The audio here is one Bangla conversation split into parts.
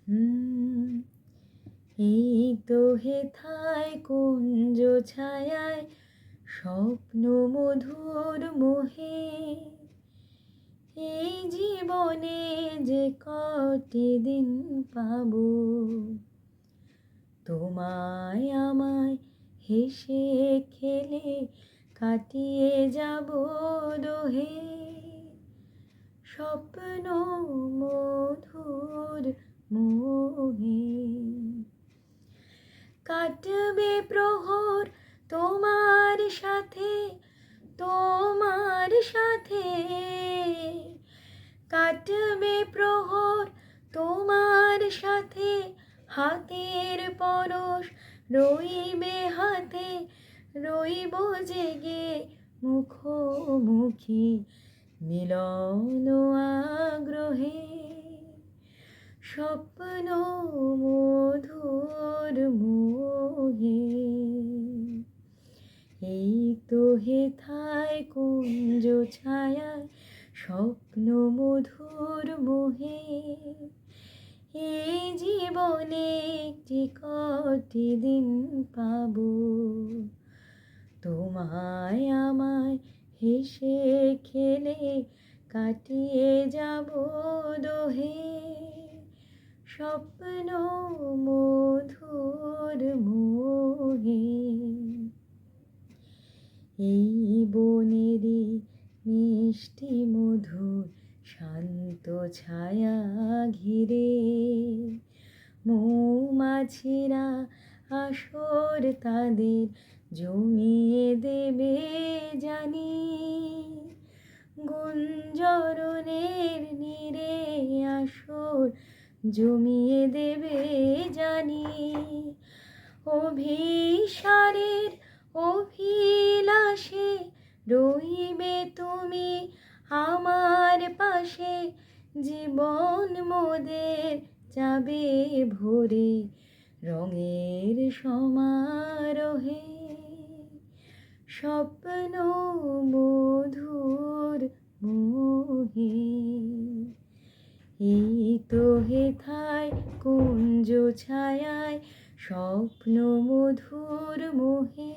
হুম, এই তো হেথায় কুঞ্জ ছায়ায় স্বপ্ন মধুর মোহে, এই জীবনে যে কটি দিন পাবো, তোমায় আমায় হেসে খেলে কাটিয়ে যাব দোহে, স্বপ্ন মধুর মোহে। কাটবে প্রহর তোমার সাথে, তোমার সাথে কাটবে প্রহর তোমার সাথে, হাতের পরশ রইবে হাতে, রইব জেগে মুখোমুখি মিলন আগ্রহে, স্বপ্ন মধুর মোহে। এই তো হেথায় কুঞ্জ ছায়ায় স্বপ্ন মধুর মোহে, এই জীবনে একটি কটি দিন পাবো, তোমায় আমায় হেসে খেলে কাটিয়ে যাব দোহে, স্বপ্ন মধুর মোহে। এই বনেরই মিষ্টি মধুর শান্ত ছায়া ঘিরে, মৌমাছিরা আসর তাদের জমিয়ে দেবে জানি, গুঞ্জরণের নীরে আসর জমিয়ে দেবে জানি, অভিসারের অভিলাষে রইবে তুমি আমার পাশে, জীবন মোদের যাবে ভরে রঙের সমারোহে, স্বপ্ন মধুর মোহে। এই তো হেথায় কুঞ্জ ছায়ায় স্বপ্ন মধুর মোহে,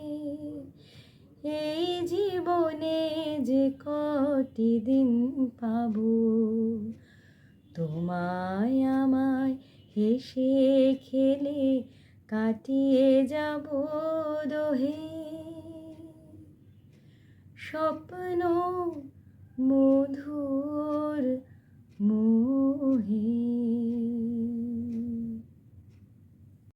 এই জীবনে যে কটি দিন পাবো, তোমায় আমায় হেসে খেলে কাটিয়ে যাব দোহে, স্বপ্ন মধুর মোহে।